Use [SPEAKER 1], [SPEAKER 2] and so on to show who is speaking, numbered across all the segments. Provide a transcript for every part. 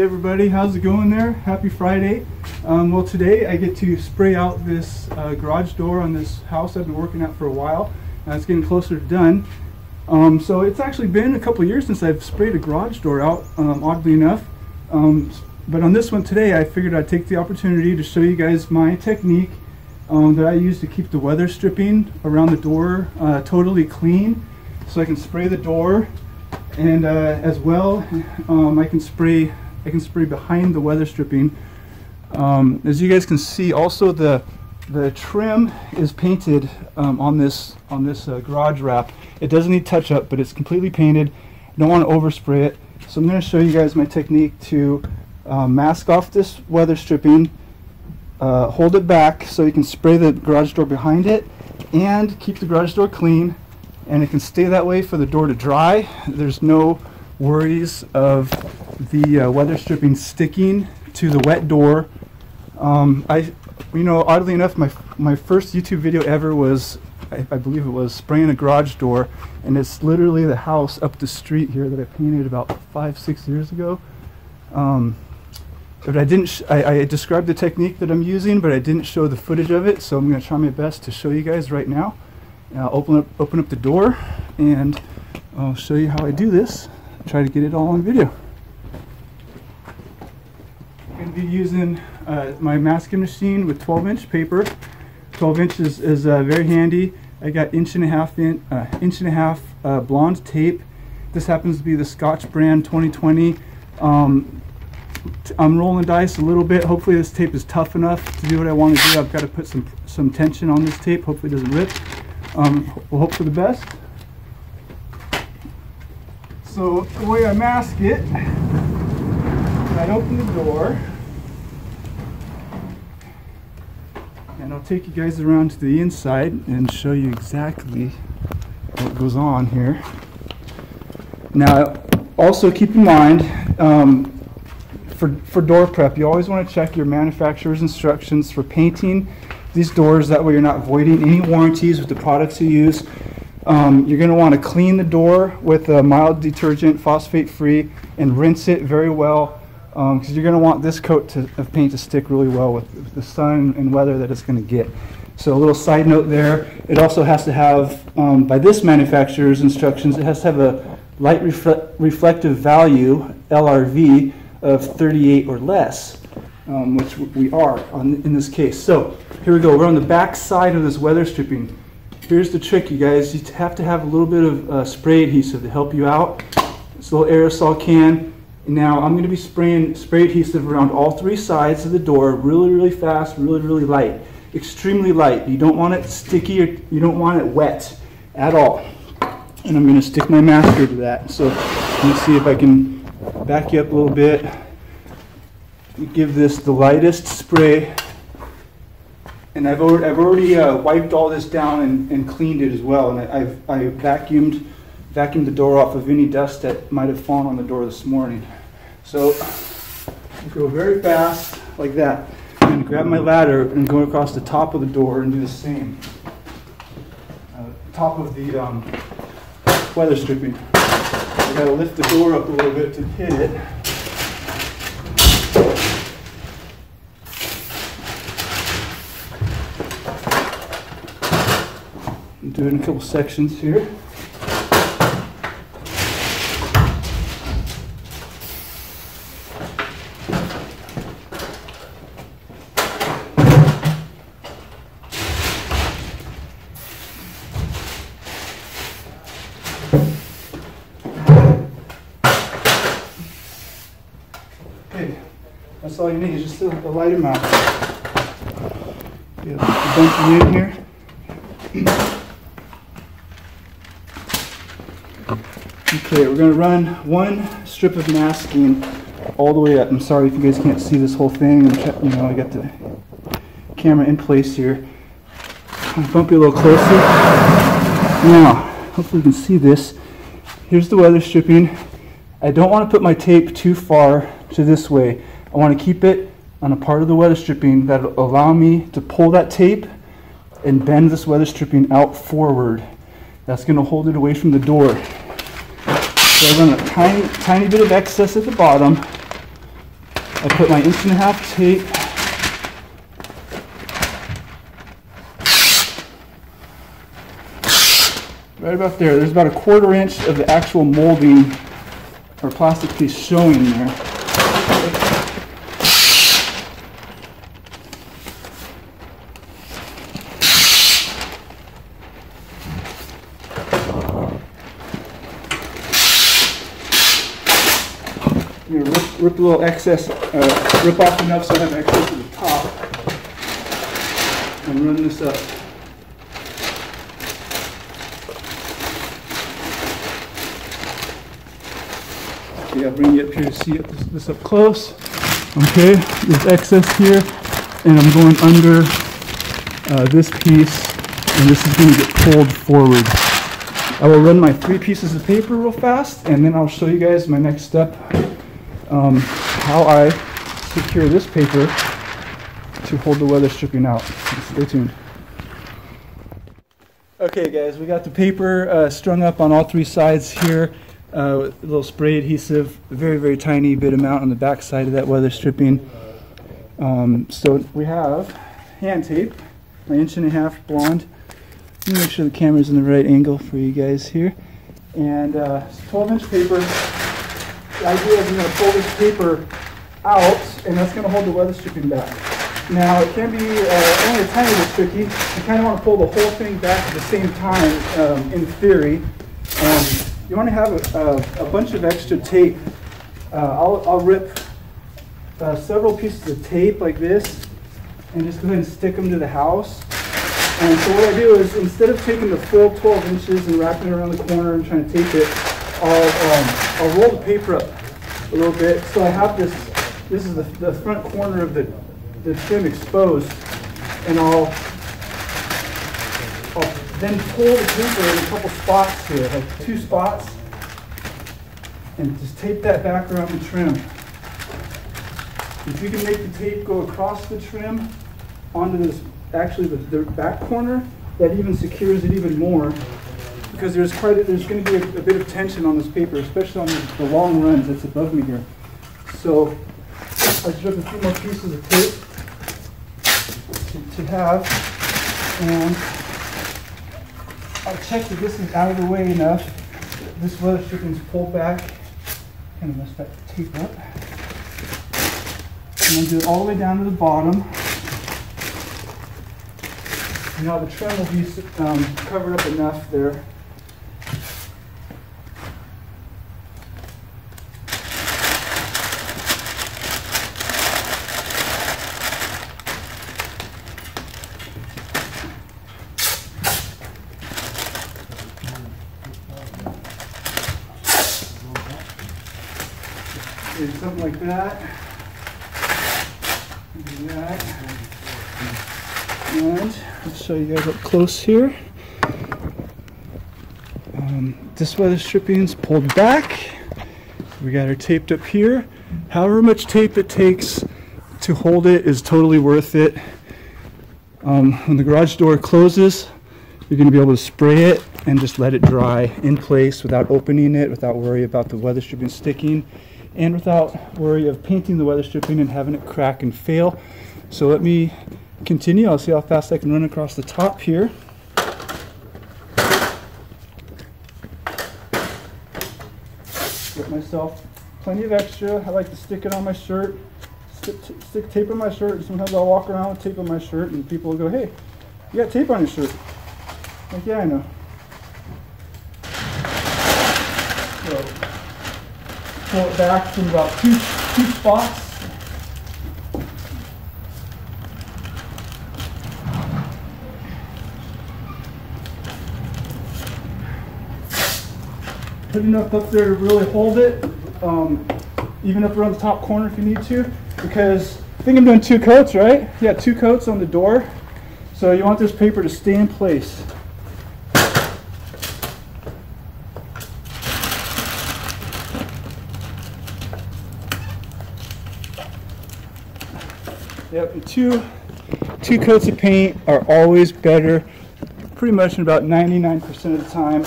[SPEAKER 1] Hey everybody, how's it going there? Happy Friday. Well, today I get to spray out this garage door on this house I've been working at for a while. It's getting closer to done. So it's actually been a couple of years since I've sprayed a garage door out, oddly enough. But on this one today, I figured I'd take the opportunity to show you guys my technique that I use to keep the weather stripping around the door totally clean, so I can spray the door. And as well, I can spray behind the weather stripping. As you guys can see, also the trim is painted on this garage wrap. It doesn't need touch up, but it's completely painted. I don't want to overspray it, so I'm going to show you guys my technique to mask off this weather stripping, hold it back so you can spray the garage door behind it, and keep the garage door clean. And it can stay that way for the door to dry. There's no worries of the weather stripping sticking to the wet door. Oddly enough, my first YouTube video ever was, I believe it was, spraying a garage door, and it's literally the house up the street here that I painted about 5-6 years ago. But I described the technique that I'm using, but I didn't show the footage of it, so I'm going to try my best to show you guys right now. Open up the door, and I'll show you how I do this. Try to get it all on video. I'm going to be using my masking machine with 12-inch paper. 12 inches is very handy. I got inch and a half blonde tape. This happens to be the Scotch brand 2020. I'm rolling dice a little bit. Hopefully this tape is tough enough to do what I want to do. I've got to put some tension on this tape. Hopefully it doesn't rip. We'll hope for the best. So the way I mask it, I open the door, and I'll take you guys around to the inside and show you exactly what goes on here. Now, also keep in mind, for door prep, you always want to check your manufacturer's instructions for painting these doors. That way you're not voiding any warranties with the products you use. You're going to want to clean the door with a mild detergent, phosphate free, and rinse it very well, because you're going to want this coat of paint to stick really well with the sun and weather that it's going to get. So a little side note there, it also has to have, by this manufacturer's instructions, it has to have a light reflective value, LRV, of 38 or less, which we are in this case. So here we go. We're on the back side of this weather stripping. Here's the trick, you guys. You have to have a little bit of spray adhesive to help you out. It's a little aerosol can. Now I'm going to be spraying spray adhesive around all three sides of the door, really fast, really light, extremely light. You don't want it sticky, or you don't want it wet at all. And I'm going to stick my masker to that. So let me see if I can back you up a little bit. Give this the lightest spray, and I've already wiped all this down and cleaned it as well, and I vacuumed the door off of any dust that might have fallen on the door this morning. So go very fast like that, and grab my ladder and go across the top of the door and do the same. Top of the weather stripping. I got to lift the door up a little bit to hit it. Do it in a couple sections here. Okay, that's all you need, is just a light amount. You have a bunch of in here. Okay, we're going to run one strip of masking all the way up. I'm sorry if you guys can't see this whole thing. I got the camera in place here. I'll bump you a little closer. Now, hopefully you can see this. Here's the weather stripping. I don't want to put my tape too far to this way. I want to keep it on a part of the weather stripping that will allow me to pull that tape and bend this weather stripping out forward. That's going to hold it away from the door. So I run a tiny bit of excess at the bottom, I'll put my 1.5 inch tape right about there. There's about 1/4 inch of the actual molding or plastic piece showing in there. I'm going to rip a little excess, rip off enough so I have excess to the top, and run this up. Okay, I'll bring you up here to see this up close. Okay, there's excess here, and I'm going under this piece, and this is going to get pulled forward. I will run my 3 pieces of paper real fast, and then I'll show you guys my next step, how I secure this paper to hold the weather stripping out. Stay tuned. Okay guys, we got the paper strung up on all 3 sides here. A little spray adhesive, a very, very tiny bit amount on the back side of that weather stripping. So we have hand tape, my 1.5 inch blonde. Let me make sure the camera's in the right angle for you guys here. And it's 12-inch paper. The idea is I'm going to pull this paper out, and that's going to hold the weather stripping back. Now, it can be only a tiny bit tricky. You kind of want to pull the whole thing back at the same time, in theory. You want to have a bunch of extra tape. I'll rip several pieces of tape like this and just go ahead and stick them to the house. And so what I do is, instead of taking the full 12 inches and wrapping it around the corner and trying to tape it, I'll roll the paper up a little bit. So I have this is the front corner of the trim exposed, and I'll then pull the paper in a couple spots here, like 2 spots, and just tape that back around the trim. If you can make the tape go across the trim onto this, actually the back corner, that even secures it even more, because there's going to be a bit of tension on this paper, especially on the long runs that's above me here. So I just rip a few more pieces of tape to have, and I'll check that this is out of the way enough. This weather stripping is pulled back. Kind of messed that tape up. And then do it all the way down to the bottom. And now the trim will be covered up enough there. Something like that. Do that. And let's show you guys up close here. This weather stripping is pulled back. We got her taped up here. However much tape it takes to hold it is totally worth it. When the garage door closes, you're going to be able to spray it and just let it dry in place without opening it, without worry about the weather stripping sticking, and without worry of painting the weather stripping and having it crack and fail. So let me continue. I'll see how fast I can run across the top here. Get myself plenty of extra. I like to stick it on my shirt, stick tape on my shirt, and sometimes I'll walk around with tape on my shirt and people will go, "Hey, you got tape on your shirt." Like, yeah, I know. So, pull it back from about two spots. Put enough up there to really hold it, even up around the top corner if you need to, because I think I'm doing 2 coats, right? Yeah, 2 coats on the door. So you want this paper to stay in place. Yep, two coats of paint are always better, pretty much in about 99% of the time,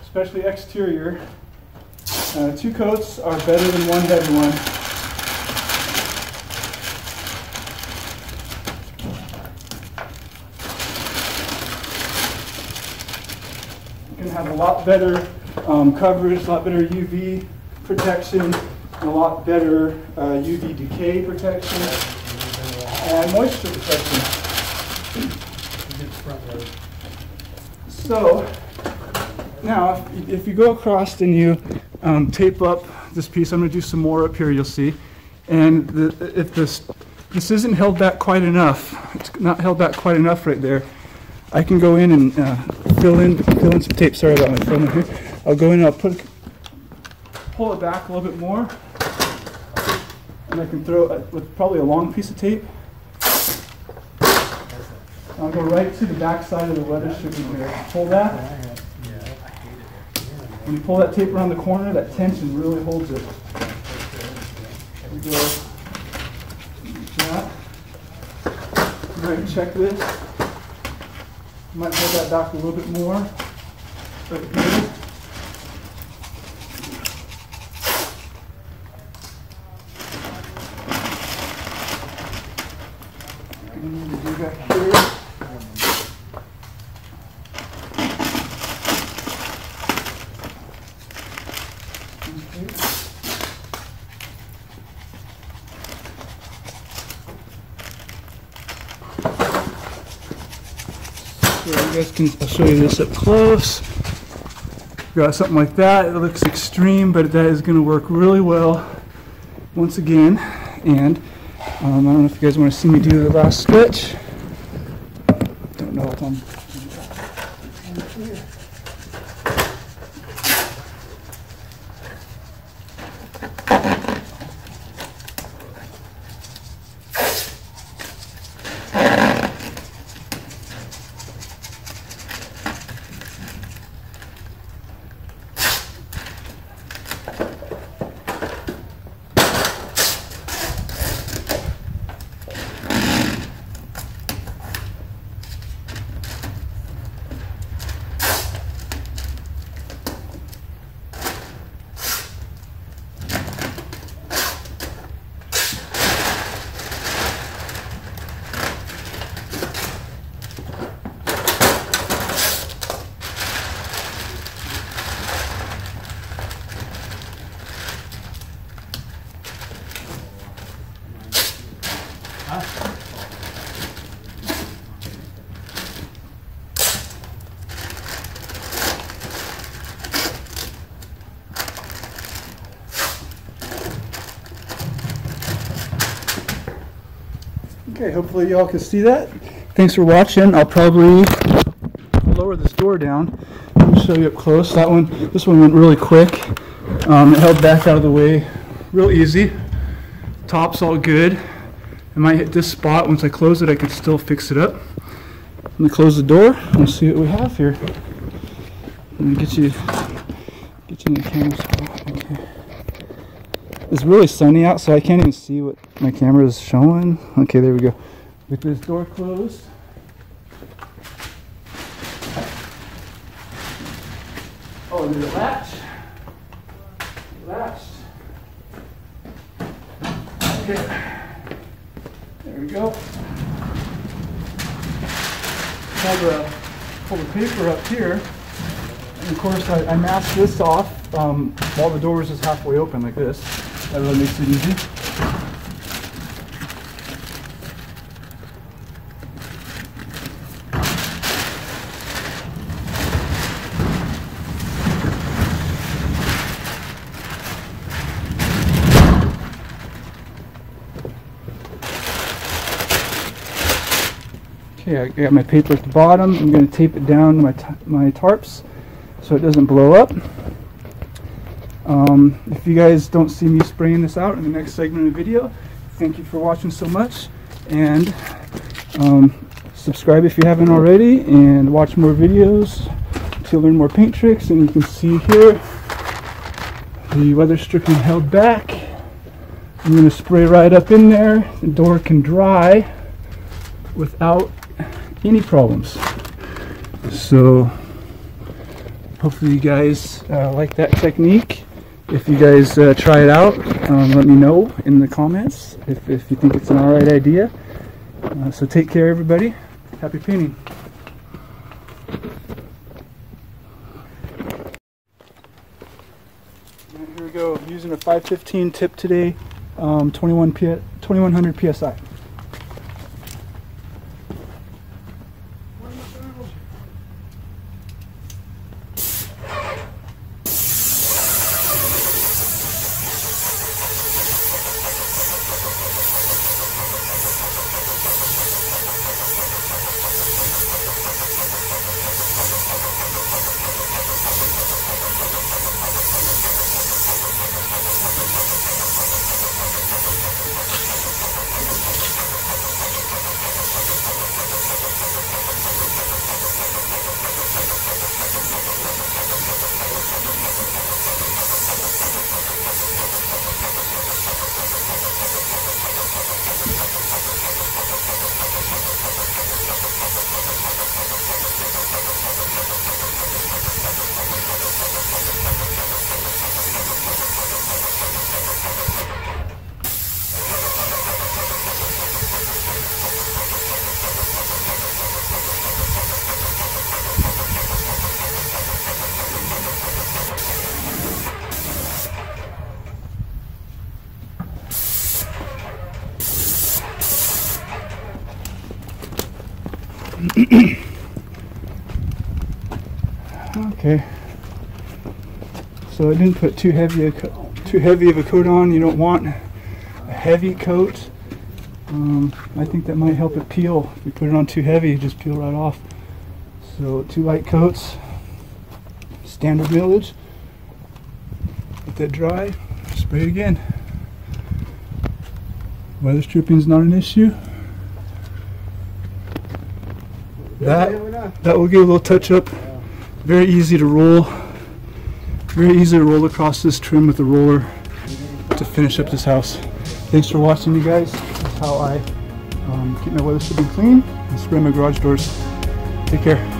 [SPEAKER 1] especially exterior. 2 coats are better than 1 heavy one. going to have a lot better coverage, a lot better UV protection, and a lot better UV decay protection, and moisture protection. So now if you go across and you tape up this piece, I'm going to do some more up here, you'll see. And if this isn't held back quite enough, it's not held back quite enough right there, I can go in and fill in some tape. Sorry about my phone here. I'll go in and I'll pull it back a little bit more, and I can throw it with probably a long piece of tape. I'll go right to the back side of the weather stripping here. Pull that. When you pull that tape around the corner, that tension really holds it. There we go. That. Right, check this. Might hold that back a little bit more. Right here. What we need to do back here. So you guys can, I'll show you this up close. Got something like that. It looks extreme, but that is going to work really well once again. And I don't know if you guys want to see me do the last stretch. Don't know if I'm. Okay, hopefully y'all can see that. Thanks for watching. I'll probably lower this door down. Let me show you up close. This one went really quick. It held back out of the way real easy. Top's all good. I might hit this spot. Once I close it, I can still fix it up. Let me close the door. Let's see what we have here. Let me get you in the camera spot. Okay. It's really sunny out, so I can't even see what my camera is showing. Okay, there we go. With this door closed. Oh, and there's a latch. Latched. Okay. There we go. Pull the paper up here. And of course, I masked this off while the door was just halfway open like this. That really makes it easy. Okay, I got my paper at the bottom. I'm going to tape it down to my tarps so it doesn't blow up. If you guys don't see me spraying this out in the next segment of the video, thank you for watching so much, and subscribe if you haven't already, and watch more videos to learn more paint tricks. And you can see here the weather stripping held back. I'm going to spray right up in there. The door can dry without any problems. So hopefully you guys like that technique. If you guys try it out, let me know in the comments if you think it's an alright idea. So take care, everybody. Happy painting. Right, here we go. I'm using a 515 tip today, 2100 psi. Okay, so I didn't put too heavy of a coat on. You don't want a heavy coat. I think that might help it peel. If we put it on too heavy, it just peel right off. So 2 light coats, standard millage. Let that dry. Spray it again. Weather stripping is not an issue. That will give a little touch up. Very easy to roll. Very easy to roll across this trim with a roller to finish up this house. Thanks for watching, you guys. That's how I keep my weather stripping clean and spray my garage doors. Take care.